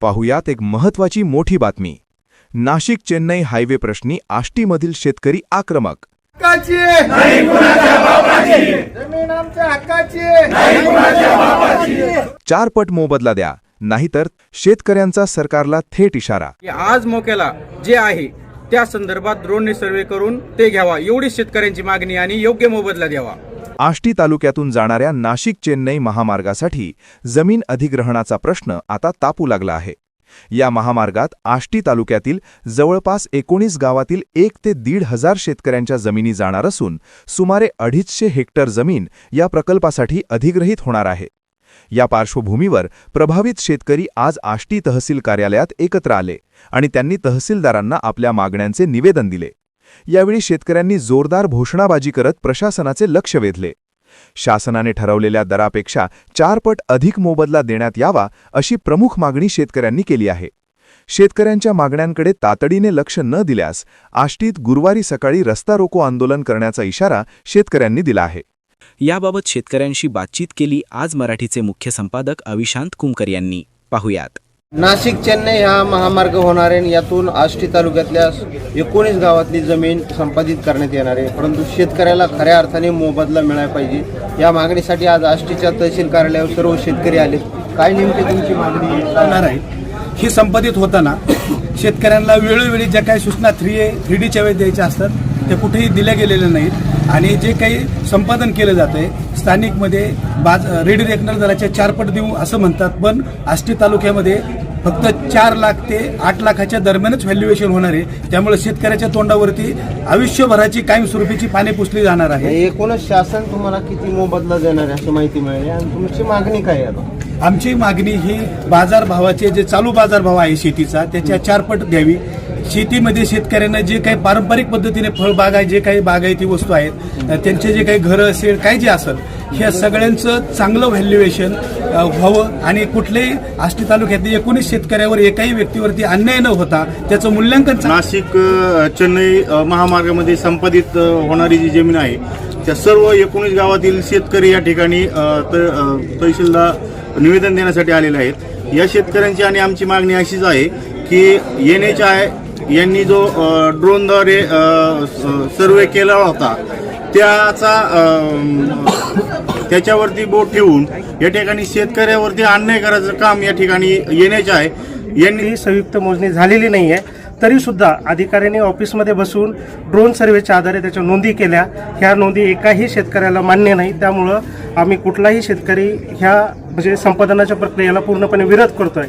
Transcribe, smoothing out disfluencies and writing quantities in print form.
पाहुयात एक महत्त्वाची मोठी बातमी. नाशिक चेन्नई हायवे प्रश्नी आष्टीमधील शेतकरी आक्रमक. जमीन आमच्या हक्काची आहे. 4 पट मोबदला द्या, नाहीतर शेतकऱ्यांचा सरकारला थेट इशारा. आज मोक्याला जे आहे त्या संदर्भात ड्रोनने सर्वे करून ते घ्यावा, एवढी शेतकऱ्यांची मागणी आणि योग्य मोबदला द्यावा. आष्टी तालुक्यातून जाणाऱ्या नाशिक चेन्नई महामार्गासाठी जमीन अधिग्रहणाचा प्रश्न आता तापू लागला आहे. या महामार्गात आष्टी तालुक्यातील जवळपास 19 गावातील 1 ते 1,500 शेतकऱ्यांच्या जमिनी जाणार असून सुमारे 250 हेक्टर जमीन या प्रकल्पासाठी अधिग्रहित होणार आहे. या पार्श्वभूमीवर प्रभावित शेतकरी आज आष्टी तहसील कार्यालयात एकत्र आले आणि त्यांनी तहसीलदारांना आपल्या मागण्यांचे निवेदन दिले. यावेळी शेतकऱ्यांनी जोरदार घोषणाबाजी करत प्रशासनाचे लक्ष वेधले. शासनाने ठरवलेल्या दरापेक्षा 4 पट अधिक मोबदला देण्यात यावा अशी प्रमुख मागणी शेतकऱ्यांनी केली आहे. शेतकऱ्यांच्या मागण्यांकडे तातडीने लक्ष न दिल्यास आष्टीत गुरुवारी सकाळी रस्ता रोको आंदोलन करण्याचा इशारा शेतकऱ्यांनी दिला आहे. याबाबत शेतकऱ्यांशी बातचीत केली आज मराठीचे मुख्य संपादक अविशांत कुमकर यांनी. पाहुयात. नाशिक चेन्नई हा महामार्ग होणार आहे. यातून आष्टी तालुक्यातल्या 19 गावातली जमीन संपादित करण्यात येणार आहे, परंतु शेतकऱ्याला खऱ्या अर्थाने मोबदला मिळाला पाहिजे. या मागणीसाठी आज आष्टीच्या तहसील कार्यालयावर सर्व शेतकरी आले. काय नेमकी तुमची मागणी होणार आहे? ही संपादित होताना शेतकऱ्यांना वेळोवेळी ज्या काही सूचना 3Dच्या वेळेस द्यायच्या असतात ते कुठेही दिल्या गेलेल्या नाहीत आणि जे काही संपादन केलं जातंय स्थानिकमध्ये रेडी रेकनर दराच्या 4 पट देऊ असं म्हणतात, पण आष्टी तालुक्यामध्ये फक्त 4 लाख ते 8 लाखाच्या दरम्यानच व्हॅल्युएशन होणार आहे. त्यामुळे शेतकऱ्याच्या तोंडावरती आयुष्यभराची कायमस्वरूपीची पाने पुसली जाणार आहे. एकूणच शासन तुम्हाला किती मोबदला देणार आहे अशी माहिती मिळाली आणि तुमची मागणी काय आहे? आमची मागणी ही बाजारभावाचे जे चालू बाजारभाव आहे शेतीचा त्याच्या 4 पट द्यावी. शेतीमध्ये शेतकऱ्यांना जे काही पारंपरिक पद्धतीने फळबागा जे काही बागायती वस्तू आहेत त्यांचे जे काही घरं असेल काय जे असेल ह्या सगळ्यांचं चांगलं व्हॅल्युएशन व्हावं आणि कुठल्याही आष्टी तालुक्यातील 19 शेतकऱ्यावर एकाही व्यक्तीवरती अन्याय न होता त्याचं मूल्यांकन. नाशिक चेन्नई महामार्गामध्ये संपादित होणारी जी जमीन आहे त्या सर्व 19 गावातील शेतकरी या ठिकाणी तहसीलला निवेदन देण्यासाठी आलेले आहेत. या शेतकऱ्यांची आणि आमची मागणी अशीच आहे की NHI यांनी जो ड्रोनद्वारे सर्वे केला होता त्याच्यावरती बोट ठेवून या ठिकाणी शेतकऱ्यावरती अन्याय करायचं काम या ठिकाणी NHI यांनी संयुक्त मोजणी झालेली नाही आहे, तरी सुद्धा अधिकाऱ्यांनी ऑफिसमध्ये बसून ड्रोन सर्वेच्या आधारे त्याच्या नोंदी केल्या. ह्या नोंदी एकाही शेतकऱ्याला मान्य नाही. त्यामुळं आम्ही कुठलाही शेतकरी ह्या म्हणजे संपादनाच्या प्रक्रियेला पूर्णपणे विरोध करतोय.